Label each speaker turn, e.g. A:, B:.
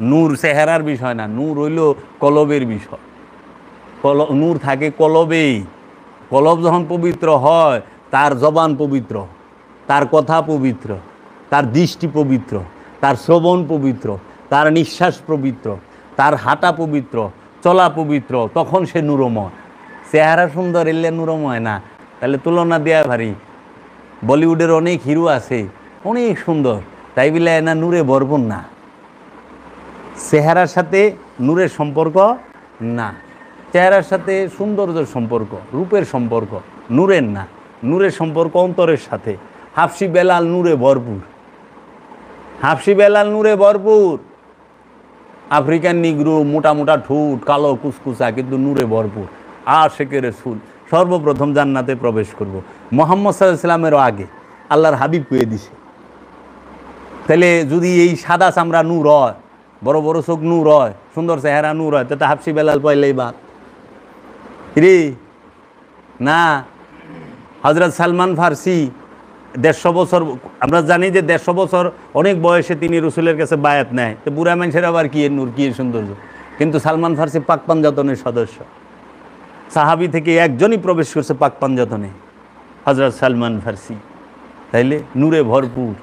A: নূর চেহারার বিষয় না, নূর হইল কলবের বিষয়। নূর থাকে কলবেই। কলব যখন পবিত্র হয়, তার জবান পবিত্র, তার কথা পবিত্র, তার দৃষ্টি পবিত্র, তার শ্রবণ পবিত্র, তার নিঃশ্বাস পবিত্র, তার হাঁটা পবিত্র, চলা পবিত্র, তখন সে নূরময়। চেহারা সুন্দর এলে নূরময় না, তাহলে তুলনা দেয়া ভারী। বলিউডের অনেক হিরো আছে, অনেক সুন্দর, তাই বলে না নূরে ভরপুর না। চেহারার সাথে নূরের সম্পর্ক না, চেহারার সাথে সৌন্দর্যের সম্পর্ক, রূপের সম্পর্ক, নূরের না। নূরের সম্পর্ক অন্তরের সাথে। হাফসি বেলাল নূরে ভরপুর, হাফসি বেলাল নূরে ভরপুর। আফ্রিকান নিগ্রো, মোটা মোটা ঠোঁট, কালো কুচকুচা, কিন্তু নূরে ভরপুর। আশিকে রাসূল সর্বপ্রথম জান্নাতে প্রবেশ করব মুহাম্মদ সাল্লাল্লাহু আলাইহি ওয়াসাল্লামেরও আগে, আল্লাহর হাবিব কয়ে দিছে। তাহলে যদি এই সাদা চামড়া নূর হয়, বড় বড় চোখ নূর হয়, সুন্দর চেহারা নূর হয়, তো হাফসি বেলাল পাইলেই বাদ রে না। হযরত সালমান ফার্সি 150 বছর, আমরা জানি যে 150 বছর অনেক বয়সে তিনি রসুলের কাছে বায়াত নেয়, তো বুড়া মানুষের আবার কি নূর, কি সৌন্দর্য। কিন্তু সালমান ফার্সি পাক পাঞ্জাতনের সদস্য, সাহাবি থেকে একজনই প্রবেশ করছে পাক পাঞ্জাতনে, হযরত সালমান ফার্সি। তাইলে নূরে ভরপুর।